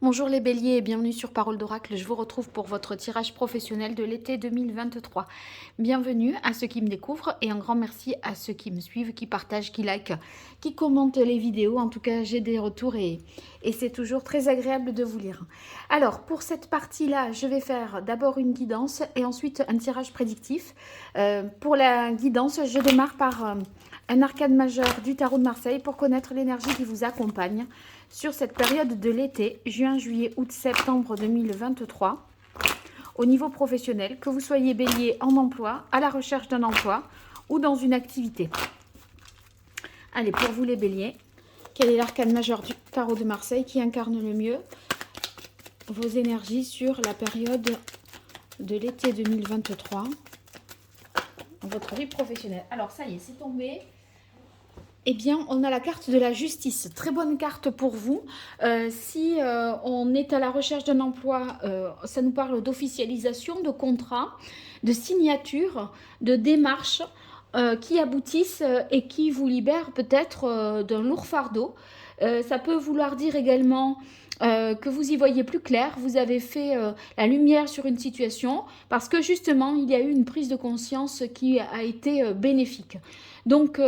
Bonjour les béliers et bienvenue sur Parole d'Oracle. Je vous retrouve pour votre tirage professionnel de l'été 2023. Bienvenue à ceux qui me découvrent et un grand merci à ceux qui me suivent, qui partagent, qui likent, qui commentent les vidéos. En tout cas, j'ai des retours et c'est toujours très agréable de vous lire. Alors, pour cette partie-là, je vais faire d'abord une guidance et ensuite un tirage prédictif. Pour la guidance, je démarre par un arcane majeur du tarot de Marseille pour connaître l'énergie qui vous accompagne sur cette période de l'été, juin, juillet, août, septembre 2023, au niveau professionnel, que vous soyez bélier en emploi, à la recherche d'un emploi ou dans une activité. Allez, pour vous les béliers, quel est l'arcane majeur du tarot de Marseille qui incarne le mieux vos énergies sur la période de l'été 2023 dans votre vie professionnelle? Alors ça y est, c'est tombé. Eh bien, on a la carte de la justice. Très bonne carte pour vous. Si on est à la recherche d'un emploi, ça nous parle d'officialisation, de contrat, de signature, de démarches qui aboutissent et qui vous libèrent peut-être d'un lourd fardeau. Ça peut vouloir dire également que vous y voyez plus clair, vous avez fait la lumière sur une situation parce que justement, il y a eu une prise de conscience qui a été bénéfique. Donc,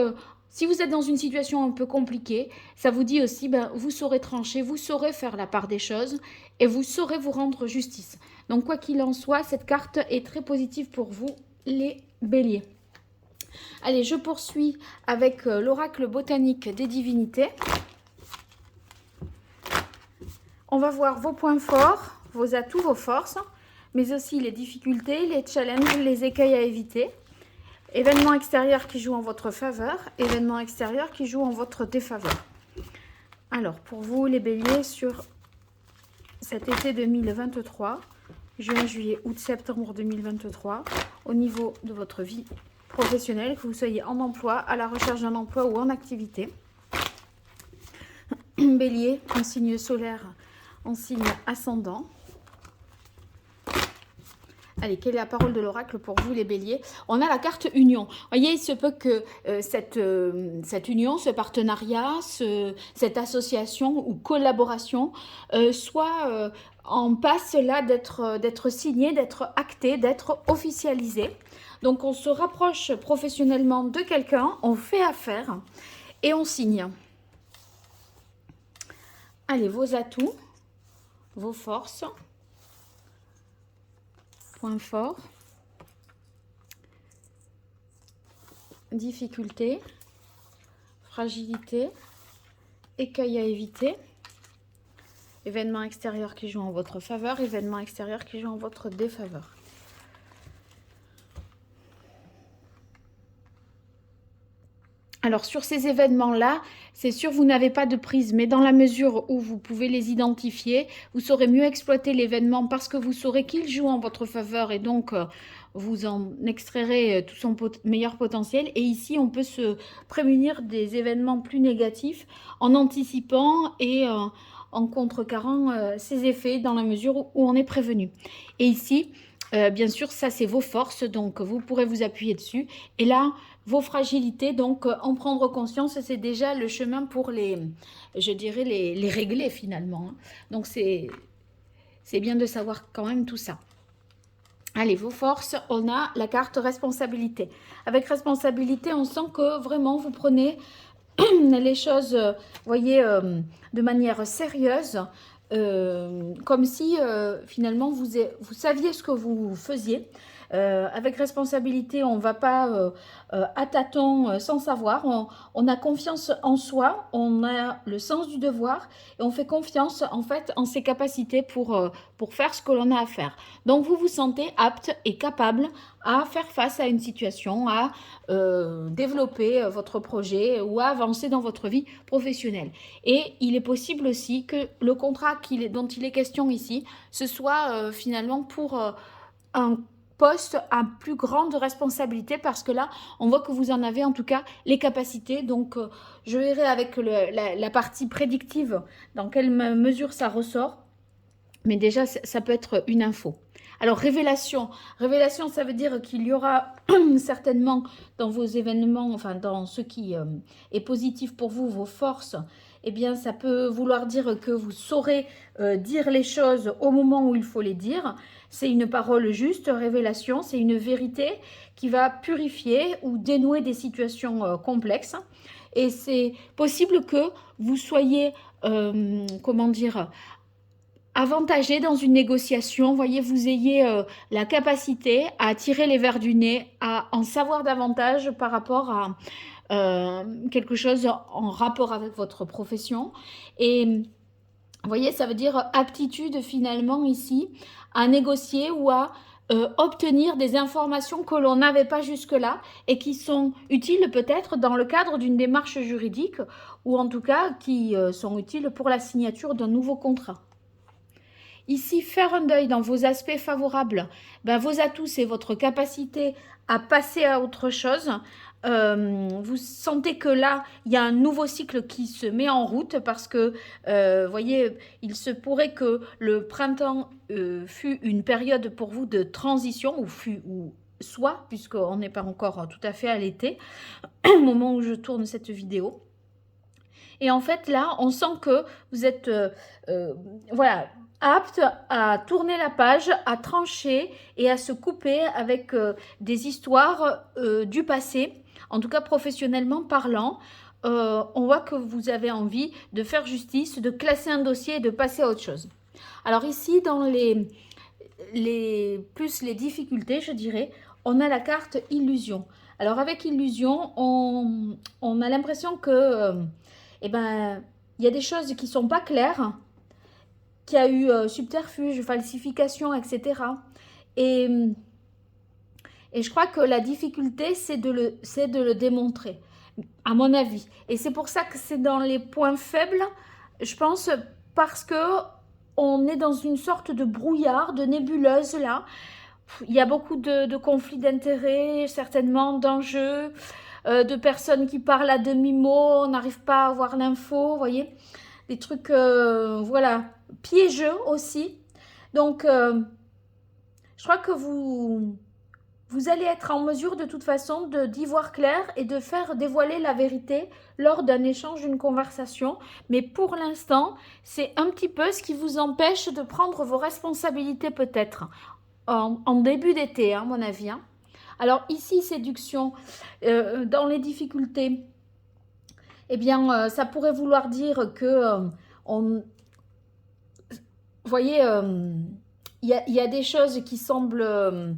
si vous êtes dans une situation un peu compliquée, ça vous dit aussi, vous saurez trancher, vous saurez faire la part des choses et vous saurez vous rendre justice. Donc, quoi qu'il en soit, cette carte est très positive pour vous, les béliers. Allez, je poursuis avec l'oracle botanique des divinités. On va voir vos points forts, vos atouts, vos forces, mais aussi les difficultés, les challenges, les écueils à éviter. Événements extérieurs qui jouent en votre faveur, événements extérieurs qui jouent en votre défaveur. Alors, pour vous, les béliers, sur cet été 2023, juin, juillet, août, septembre 2023, au niveau de votre vie professionnelle, que vous soyez en emploi, à la recherche d'un emploi ou en activité. Bélier, en signe solaire, en signe ascendant. Allez, quelle est la parole de l'oracle pour vous, les béliers? On a la carte union. Vous voyez, il se peut que cette union, ce partenariat, cette association ou collaboration soit en passe là d'être signée, d'être actée, d'être officialisée. Donc, on se rapproche professionnellement de quelqu'un, on fait affaire et on signe. Allez, vos atouts, vos forces. Point fort, difficulté, fragilité, écueil à éviter, événements extérieurs qui jouent en votre faveur, événements extérieurs qui jouent en votre défaveur. Alors, sur ces événements-là, c'est sûr, vous n'avez pas de prise, mais dans la mesure où vous pouvez les identifier, vous saurez mieux exploiter l'événement parce que vous saurez qu'il joue en votre faveur et donc vous en extrairez tout son meilleur potentiel. Et ici, on peut se prémunir des événements plus négatifs en anticipant et en contrecarrant ces effets dans la mesure où on est prévenu. Et ici, bien sûr, ça, c'est vos forces, donc vous pourrez vous appuyer dessus. Et là, vos fragilités, donc en prendre conscience, c'est déjà le chemin pour je dirais, les régler finalement. Donc, c'est bien de savoir quand même tout ça. Allez, vos forces, on a la carte responsabilité. Avec responsabilité, on sent que vraiment, vous prenez les choses, voyez, de manière sérieuse, comme si finalement vous saviez ce que vous faisiez. Avec responsabilité, on ne va pas à tâtons sans savoir. On a confiance en soi, on a le sens du devoir et on fait confiance en fait en ses capacités pour faire ce que l'on a à faire. Donc vous vous sentez apte et capable à faire face à une situation, à développer votre projet ou à avancer dans votre vie professionnelle. Et il est possible aussi que le contrat dont il est question ici, ce soit finalement pour un poste à plus grande responsabilité parce que là, on voit que vous en avez en tout cas les capacités. Donc, je verrai avec la partie prédictive dans quelle mesure ça ressort. Mais déjà, ça peut être une info. Alors, révélation. Révélation, ça veut dire qu'il y aura certainement dans vos événements, enfin dans ce qui est positif pour vous, vos forces, eh bien, ça peut vouloir dire que vous saurez dire les choses au moment où il faut les dire. C'est une parole juste, révélation, c'est une vérité qui va purifier ou dénouer des situations complexes. Et c'est possible que vous soyez, comment dire, avantagé dans une négociation, voyez, vous ayez la capacité à tirer les vers du nez, à en savoir davantage par rapport à quelque chose en rapport avec votre profession. Et vous voyez, ça veut dire aptitude finalement ici à négocier ou à obtenir des informations que l'on n'avait pas jusque-là et qui sont utiles peut-être dans le cadre d'une démarche juridique ou en tout cas qui sont utiles pour la signature d'un nouveau contrat. Ici, faire un deuil dans vos aspects favorables, ben, vos atouts, c'est votre capacité à passer à autre chose. Vous sentez que là, il y a un nouveau cycle qui se met en route parce que, voyez, il se pourrait que le printemps fût une période pour vous de transition, ou soit, puisqu'on n'est pas encore tout à fait à l'été, au moment où je tourne cette vidéo. Et en fait, là, on sent que vous êtes, voilà, apte à tourner la page, à trancher et à se couper avec des histoires du passé, en tout cas professionnellement parlant. On voit que vous avez envie de faire justice, de classer un dossier et de passer à autre chose. Alors ici, dans plus les difficultés, je dirais, on a la carte illusion. Alors avec illusion, on a l'impression que, eh ben, il y a des choses qui ne sont pas claires, qu'il y a eu subterfuge, falsification, etc. Et, et je crois que la difficulté, c'est de le démontrer, à mon avis. Et c'est pour ça que c'est dans les points faibles, je pense, parce que on est dans une sorte de brouillard, de nébuleuse là. Il y a beaucoup de conflits d'intérêts, certainement, d'enjeux, de personnes qui parlent à demi-mot, on n'arrive pas à avoir l'info, vous voyez. Des trucs, voilà, piégeux aussi. Donc, je crois que vous allez être en mesure de toute façon d'y voir clair et de faire dévoiler la vérité lors d'un échange, d'une conversation. Mais pour l'instant, c'est un petit peu ce qui vous empêche de prendre vos responsabilités peut-être en début d'été, à mon avis. Hein. Alors ici, séduction, dans les difficultés, eh bien, ça pourrait vouloir dire que, vous voyez, il y a des choses qui semblent,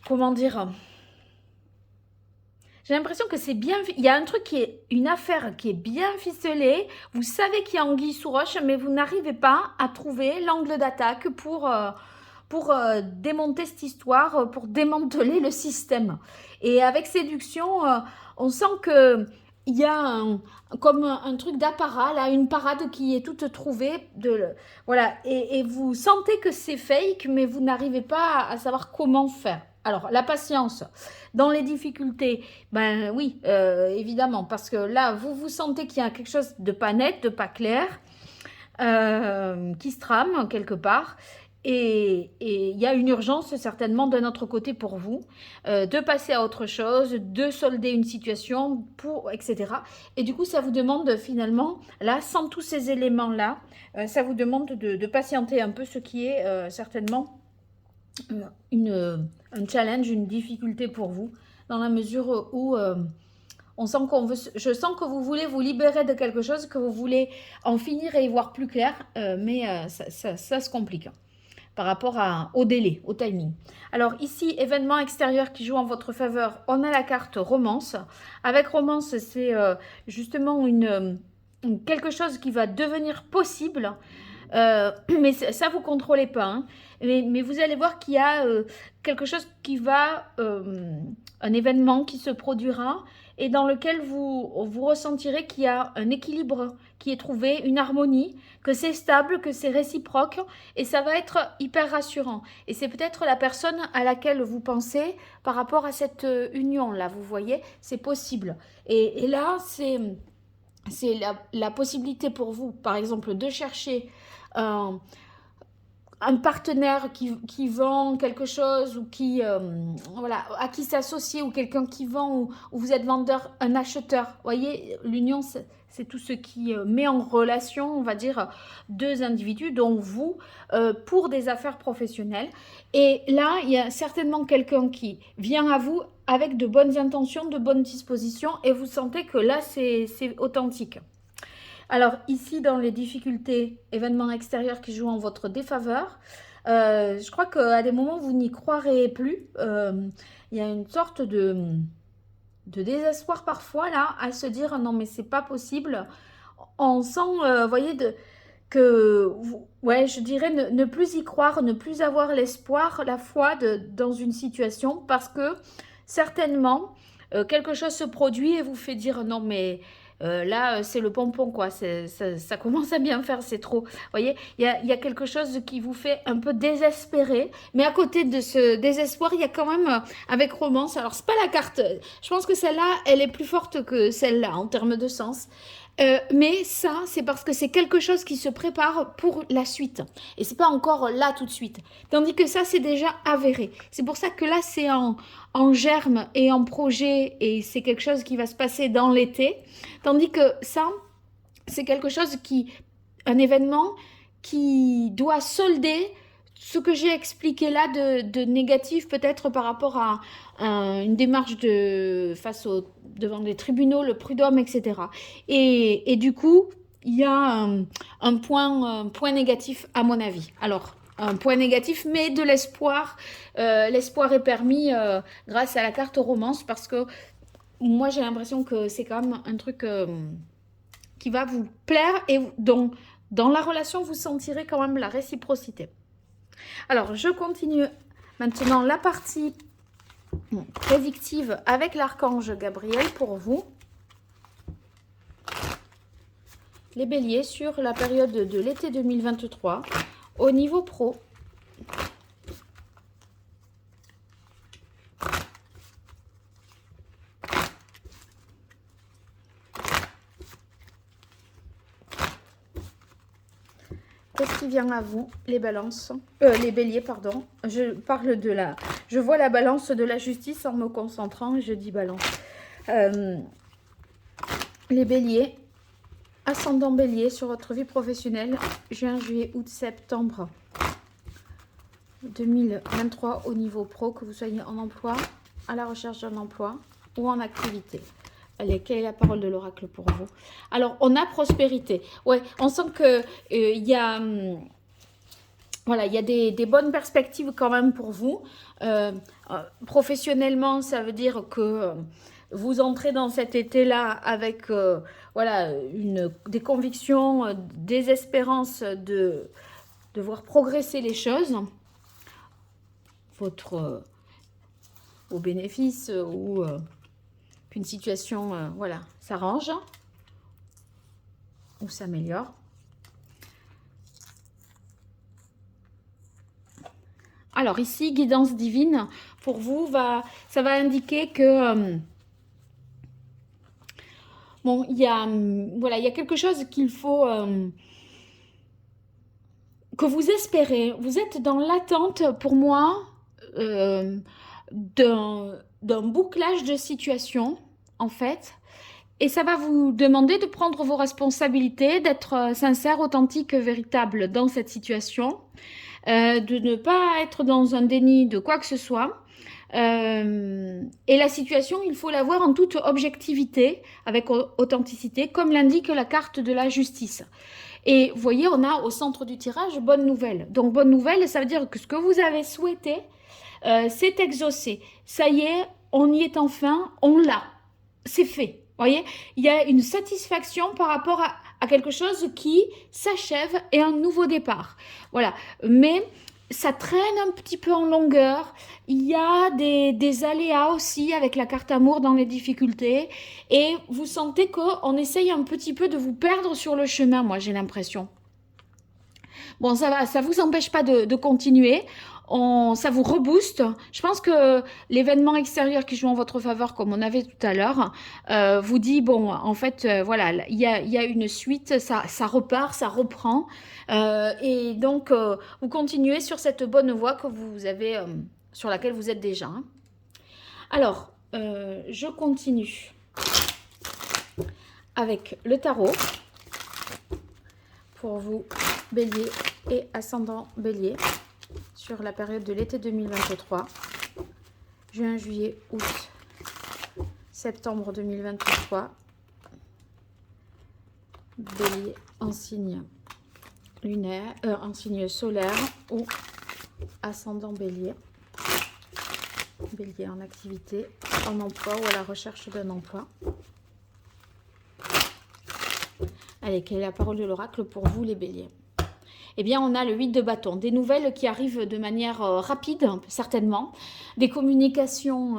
comment dire, j'ai l'impression que c'est bien, il y a un truc une affaire qui est bien ficelée, vous savez qu'il y a anguille sous roche, mais vous n'arrivez pas à trouver l'angle d'attaque pour démonter cette histoire, pour démanteler le système. Et avec séduction, on sent que il y a comme un truc d'apparat, là, une parade qui est toute trouvée. Voilà, et vous sentez que c'est fake, mais vous n'arrivez pas à savoir comment faire. Alors, la patience dans les difficultés, ben oui, évidemment, parce que là, vous sentez qu'il y a quelque chose de pas net, de pas clair, qui se trame quelque part. Et il y a une urgence certainement d'un autre côté pour vous, de passer à autre chose, de solder une situation, etc. Et du coup, ça vous demande finalement, là, sans tous ces éléments-là, ça vous demande de patienter un peu, ce qui est certainement un challenge, une difficulté pour vous, dans la mesure où je sens que vous voulez vous libérer de quelque chose, que vous voulez en finir et y voir plus clair, mais ça se complique par rapport au délai, au timing. Alors ici, événement extérieur qui joue en votre faveur, on a la carte romance. Avec romance, c'est justement quelque chose qui va devenir possible, mais ça, vous ne contrôlez pas. Hein. Mais vous allez voir qu'il y a quelque chose qui va, un événement qui se produira et dans lequel vous ressentirez qu'il y a un équilibre qui est trouvé, une harmonie, que c'est stable, que c'est réciproque et ça va être hyper rassurant. Et c'est peut-être la personne à laquelle vous pensez par rapport à cette union-là, vous voyez, c'est possible. Et là, c'est la possibilité pour vous, par exemple, de chercher un un partenaire qui vend quelque chose ou qui, voilà, à qui s'associer ou quelqu'un qui vend ou vous êtes vendeur, un acheteur. Vous voyez, l'union, c'est tout ce qui met en relation, on va dire, deux individus, dont vous, pour des affaires professionnelles. Et là, il y a certainement quelqu'un qui vient à vous avec de bonnes intentions, de bonnes dispositions, et vous sentez que là, c'est authentique. Alors ici, dans les difficultés, événements extérieurs qui jouent en votre défaveur, je crois qu'à des moments, vous n'y croirez plus. Il y a une sorte de désespoir parfois là, à se dire non mais c'est pas possible. On sent, vous voyez, ouais, je dirais ne plus y croire, ne plus avoir l'espoir, la foi dans une situation parce que certainement quelque chose se produit et vous fait dire non mais là c'est le pompon quoi, ça commence à bien faire, c'est trop. Vous voyez, il y a quelque chose qui vous fait un peu désespérer, mais à côté de ce désespoir, il y a quand même avec romance, alors c'est pas la carte, je pense que celle-là, elle est plus forte que celle-là en termes de sens. Mais ça, c'est parce que c'est quelque chose qui se prépare pour la suite. Et c'est pas encore là tout de suite. Tandis que ça, c'est déjà avéré. C'est pour ça que là, c'est en germe et en projet et c'est quelque chose qui va se passer dans l'été. Tandis que ça, c'est quelque chose un événement qui doit solder ce que j'ai expliqué là de négatif peut-être par rapport à une démarche devant les tribunaux, le prud'homme, etc. Et du coup, il y a un point négatif à mon avis. Alors, un point négatif, mais de l'espoir. L'espoir est permis grâce à la carte romance parce que moi, j'ai l'impression que c'est quand même un truc qui va vous plaire et donc dans la relation, vous sentirez quand même la réciprocité. Alors, je continue maintenant la partie prédictive avec l'archange Gabriel pour vous. Les béliers sur la période de l'été 2023 au niveau pro. Qu'est-ce qui vient à vous, les balances, les béliers, pardon. Je vois la balance de la justice en me concentrant et je dis balance. Les béliers, ascendant bélier sur votre vie professionnelle, juin, juillet, août, septembre 2023 au niveau pro, que vous soyez en emploi, à la recherche d'un emploi ou en activité. Allez, quelle est la parole de l'oracle pour vous? Alors, on a prospérité. Ouais, on sent que y a, voilà, il y a des bonnes perspectives quand même pour vous. Professionnellement, ça veut dire que vous entrez dans cet été-là avec voilà, des convictions, des espérances de voir progresser les choses. Vos bénéfices ou qu'une situation voilà, s'arrange ou s'améliore. Alors ici, guidance divine, pour vous, ça va indiquer que bon, voilà, il y a quelque chose qu'il faut que vous espérez. Vous êtes dans l'attente, pour moi, d'un bouclage de situation, en fait. Et ça va vous demander de prendre vos responsabilités, d'être sincère, authentique, véritable dans cette situation, de ne pas être dans un déni de quoi que ce soit. Et la situation, il faut la voir en toute objectivité, avec authenticité, comme l'indique la carte de la justice. Et vous voyez, on a au centre du tirage bonne nouvelle. Donc bonne nouvelle, ça veut dire que ce que vous avez souhaité, c'est exaucé. Ça y est, on y est enfin, on l'a. C'est fait. Vous voyez, il y a une satisfaction par rapport à quelque chose qui s'achève et un nouveau départ. Voilà. Mais ça traîne un petit peu en longueur. Il y a des aléas aussi avec la carte amour dans les difficultés. Et vous sentez qu'on essaye un petit peu de vous perdre sur le chemin, moi j'ai l'impression. Bon, ça vous empêche pas de continuer. Ça vous rebooste. Je pense que l'événement extérieur qui joue en votre faveur, comme on avait tout à l'heure, vous dit, bon, en fait, voilà, il y a une suite, ça repart, ça reprend. Et donc, vous continuez sur cette bonne voie que vous avez, sur laquelle vous êtes déjà, hein. Alors, je continue avec le tarot pour vous, Bélier et ascendant Bélier, sur la période de l'été 2023, juin, juillet, août, septembre 2023, Bélier en signe lunaire, en signe solaire ou ascendant Bélier, Bélier en activité, en emploi ou à la recherche d'un emploi. Allez, quelle est la parole de l'oracle pour vous les Béliers? Eh bien, on a le 8 de bâton, des nouvelles qui arrivent de manière rapide, certainement, des communications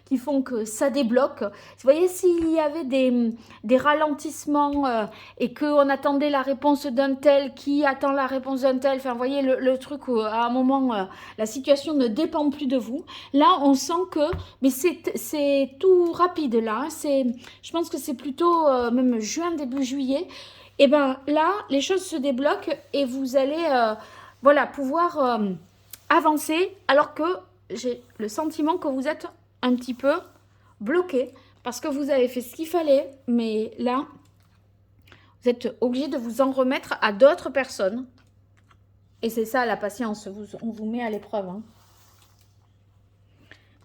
qui font que ça débloque. Vous voyez, s'il y avait des ralentissements et qu'on attendait la réponse d'un tel qui attend la réponse d'un tel, enfin, vous voyez, le truc où à un moment, la situation ne dépend plus de vous. Là, on sent que, mais c'est tout rapide, là. Je pense que c'est plutôt même juin, début juillet. Et bien là, les choses se débloquent et vous allez voilà, pouvoir avancer alors que j'ai le sentiment que vous êtes un petit peu bloqué parce que vous avez fait ce qu'il fallait, mais là, vous êtes obligé de vous en remettre à d'autres personnes. Et c'est ça la patience, on vous met à l'épreuve, hein,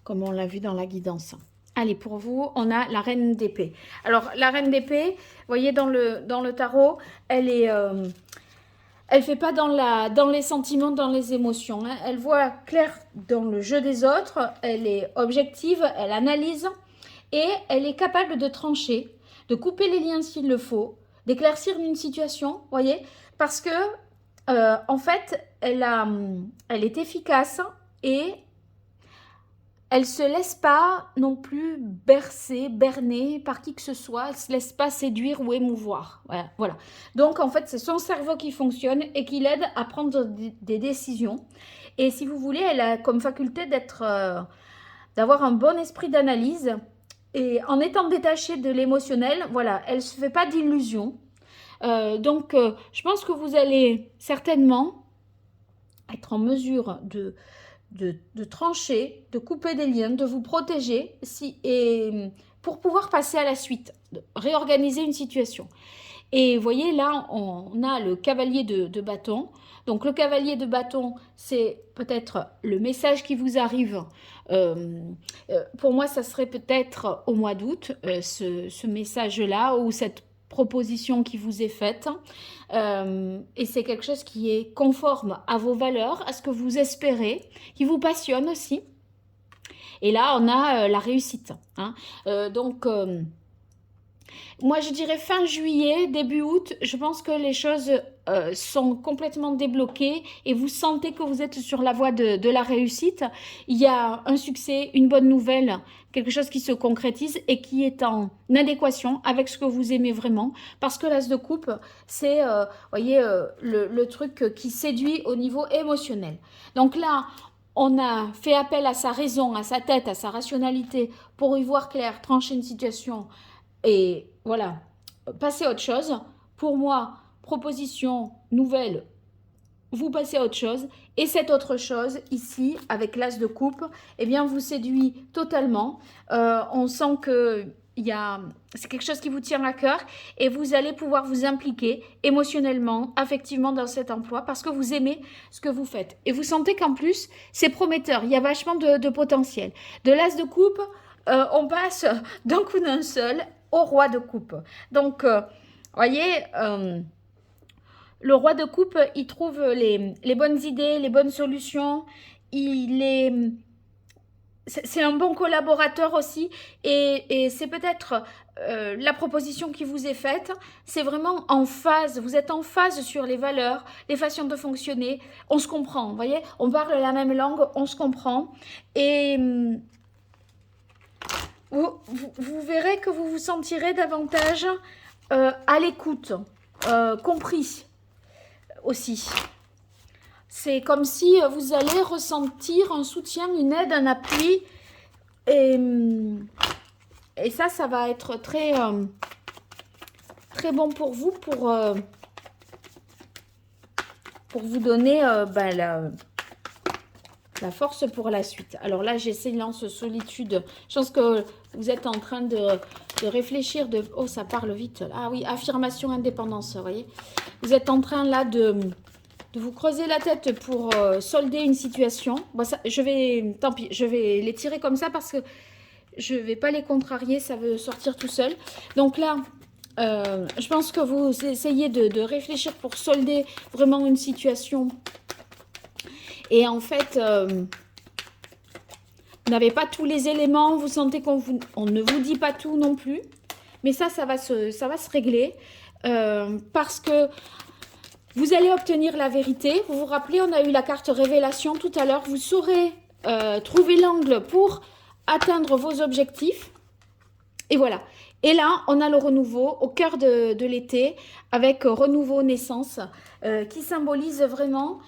comme on l'a vu dans la guidance. Allez, pour vous, on a la reine d'épée. Alors, la reine d'épée, vous voyez, dans le tarot, elle fait pas dans les sentiments, dans les émotions, hein. Elle voit clair dans le jeu des autres, elle est objective, elle analyse et elle est capable de trancher, de couper les liens s'il le faut, d'éclaircir une situation, vous voyez, parce que, en fait, elle est efficace et elle ne se laisse pas non plus berner par qui que ce soit. Elle ne se laisse pas séduire ou émouvoir. Voilà. Donc, en fait, c'est son cerveau qui fonctionne et qui l'aide à prendre des décisions. Et si vous voulez, elle a comme faculté d'avoir un bon esprit d'analyse. Et en étant détachée de l'émotionnel, voilà, elle ne se fait pas d'illusions. Donc, je pense que vous allez certainement être en mesure de trancher, de couper des liens, de vous protéger et pour pouvoir passer à la suite, réorganiser une situation. Et vous voyez, là, on a le cavalier de bâton. Donc, le cavalier de bâton, c'est peut-être le message qui vous arrive. Pour moi, ça serait peut-être au mois d'août, ce message-là, ou cette proposition qui vous est faite. Et c'est quelque chose qui est conforme à vos valeurs, à ce que vous espérez, qui vous passionne aussi. Et là, on a la réussite, hein. Donc, moi, je dirais fin juillet, début août, je pense que les choses sont complètement débloquées et vous sentez que vous êtes sur la voie de la réussite. Il y a un succès, une bonne nouvelle, quelque chose qui se concrétise et qui est en adéquation avec ce que vous aimez vraiment. Parce que l'as de coupe, c'est, voyez, le truc qui séduit au niveau émotionnel. Donc là, on a fait appel à sa raison, à sa tête, à sa rationalité pour y voir clair, trancher une situation. Et voilà, passez à autre chose. Pour moi, proposition nouvelle, vous passez à autre chose. Et cette autre chose, ici, avec l'as de coupe, eh bien, vous séduit totalement. On sent que c'est quelque chose qui vous tient à cœur et vous allez pouvoir vous impliquer émotionnellement, affectivement dans cet emploi parce que vous aimez ce que vous faites. Et vous sentez qu'en plus, c'est prometteur. Il y a vachement de potentiel. De l'as de coupe, on passe d'un coup d'un seul au roi de coupe. Donc, voyez, le roi de coupe, il trouve les bonnes idées, les bonnes solutions. C'est un bon collaborateur aussi. Et c'est peut-être la proposition qui vous est faite. C'est vraiment en phase. Vous êtes en phase sur les valeurs, les façons de fonctionner. On se comprend, vous voyez. On parle la même langue, on se comprend. Et vous verrez que vous vous sentirez davantage à l'écoute, compris aussi. c'est comme si vous allez ressentir un soutien, une aide, un appui. Et ça va être très, très bon pour vous, pour vous donner la force pour la suite. Alors là, j'ai silence, solitude. Je pense que vous êtes en train de réfléchir. Oh, ça parle vite. Ah oui, affirmation, indépendance, vous voyez. Vous êtes en train là de vous creuser la tête pour solder une situation. Bon, ça, tant pis, je vais les tirer comme ça parce que je ne vais pas les contrarier, ça veut sortir tout seul. Donc là, je pense que vous essayez de réfléchir pour solder vraiment une situation. Et en fait, vous n'avez pas tous les éléments, vous sentez qu'on ne vous dit pas tout non plus. Mais ça va se régler parce que vous allez obtenir la vérité. Vous vous rappelez, on a eu la carte révélation tout à l'heure. Vous saurez trouver l'angle pour atteindre vos objectifs. Et voilà. Et là, on a le renouveau au cœur de l'été avec renouveau naissance qui symbolise vraiment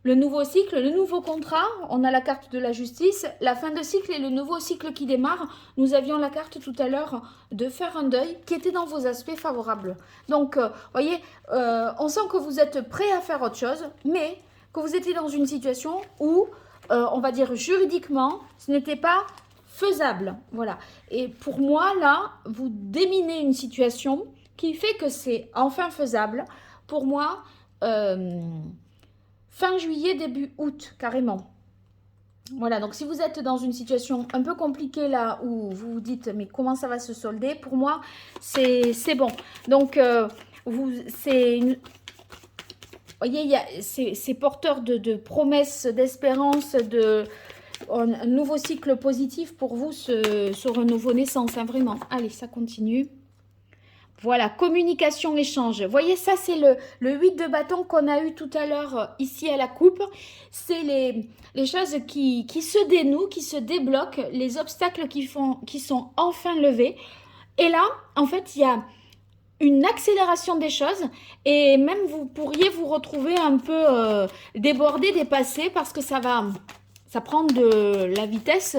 le nouveau cycle, le nouveau contrat. On a la carte de la justice, la fin de cycle et le nouveau cycle qui démarre. Nous avions la carte tout à l'heure de faire un deuil qui était dans vos aspects favorables. Donc, voyez, on sent que vous êtes prêt à faire autre chose, mais que vous étiez dans une situation où, on va dire juridiquement, ce n'était pas faisable. Voilà. Et pour moi, là, vous déminez une situation qui fait que c'est enfin faisable. Pour moi, fin juillet, début août, carrément. Voilà, donc si vous êtes dans une situation un peu compliquée là, où vous vous dites, mais comment ça va se solder? Pour moi, c'est bon. Donc, voyez, c'est porteur de promesses, d'espérance, un nouveau cycle positif pour vous, ce renouveau naissance, hein, vraiment. Allez, ça continue. Voilà, communication, échange. Vous voyez, ça, c'est le 8 de bâton qu'on a eu tout à l'heure ici à la coupe. C'est les choses qui se dénouent, qui se débloquent, les obstacles qui sont enfin levés. Et là, en fait, il y a une accélération des choses et même vous pourriez vous retrouver un peu débordé, dépassé parce que ça prend de la vitesse.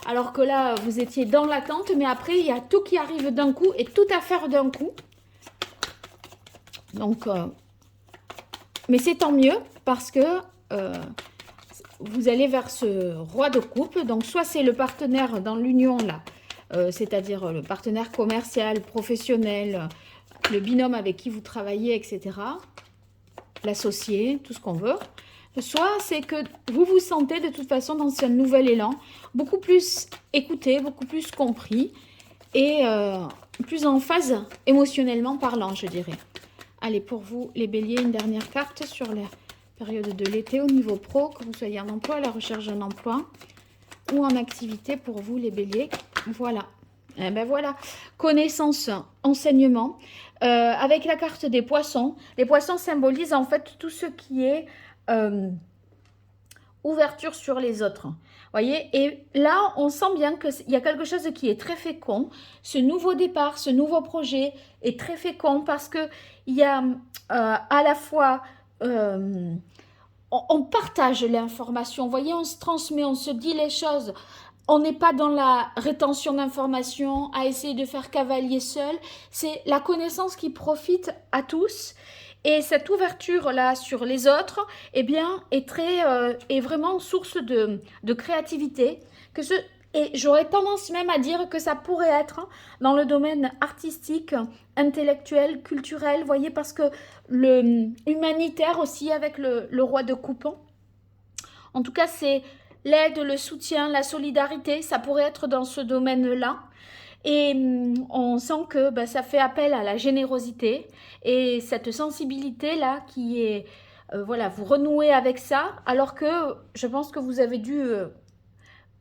Alors que là, vous étiez dans l'attente, mais après, il y a tout qui arrive d'un coup et tout à faire d'un coup. Donc, mais c'est tant mieux parce que vous allez vers ce roi de coupe. Donc, soit c'est le partenaire dans l'union, là, c'est-à-dire le partenaire commercial, professionnel, le binôme avec qui vous travaillez, etc. L'associé, tout ce qu'on veut. Soit c'est que vous vous sentez de toute façon dans ce nouvel élan, beaucoup plus écouté, beaucoup plus compris et plus en phase émotionnellement parlant, je dirais. Allez, pour vous, les béliers, une dernière carte sur la période de l'été au niveau pro, que vous soyez en emploi, à la recherche d'un emploi ou en activité pour vous, les béliers. Voilà. Eh ben voilà, connaissance, enseignement. Avec la carte des poissons, les poissons symbolisent en fait tout ce qui est ouverture sur les autres. Voyez, et là, on sent bien qu'il y a quelque chose qui est très fécond. Ce nouveau départ, ce nouveau projet est très fécond parce qu'il y a à la fois... on partage l'information. Vous voyez, on se transmet, on se dit les choses. On n'est pas dans la rétention d'informations, à essayer de faire cavalier seul. C'est la connaissance qui profite à tous. Et cette ouverture-là sur les autres, eh bien, est vraiment source de créativité. Et j'aurais tendance même à dire que ça pourrait être dans le domaine artistique, intellectuel, culturel, vous voyez, parce que le humanitaire aussi avec le roi de coupe. En tout cas, c'est l'aide, le soutien, la solidarité, ça pourrait être dans ce domaine-là. Et on sent que ça fait appel à la générosité et cette sensibilité-là qui est, voilà, vous renouez avec ça, alors que je pense que vous avez dû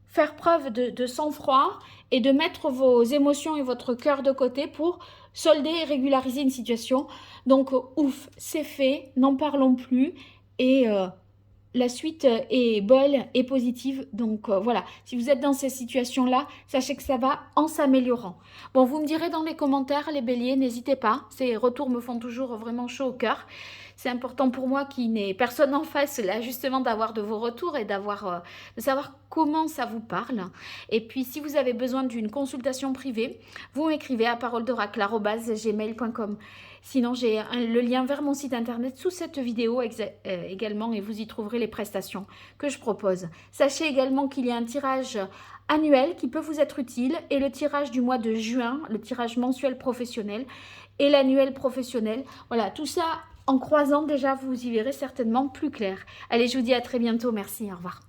faire preuve de sang-froid et de mettre vos émotions et votre cœur de côté pour solder et régulariser une situation. Donc, ouf, c'est fait, n'en parlons plus et... la suite est bonne et positive. Donc voilà, si vous êtes dans ces situations-là, sachez que ça va en s'améliorant. Bon, vous me direz dans les commentaires, les béliers, n'hésitez pas. Ces retours me font toujours vraiment chaud au cœur. c'est important pour moi qu'il n'y ait personne en face, là, justement, d'avoir de vos retours et de savoir comment ça vous parle. Et puis, si vous avez besoin d'une consultation privée, vous m'écrivez à paroledoracle@gmail.com. Sinon, j'ai le lien vers mon site internet sous cette vidéo également et vous y trouverez les prestations que je propose. Sachez également qu'il y a un tirage annuel qui peut vous être utile et le tirage du mois de juin, le tirage mensuel professionnel et l'annuel professionnel. Voilà, tout ça en croisant déjà, vous y verrez certainement plus clair. Allez, je vous dis à très bientôt. Merci, au revoir.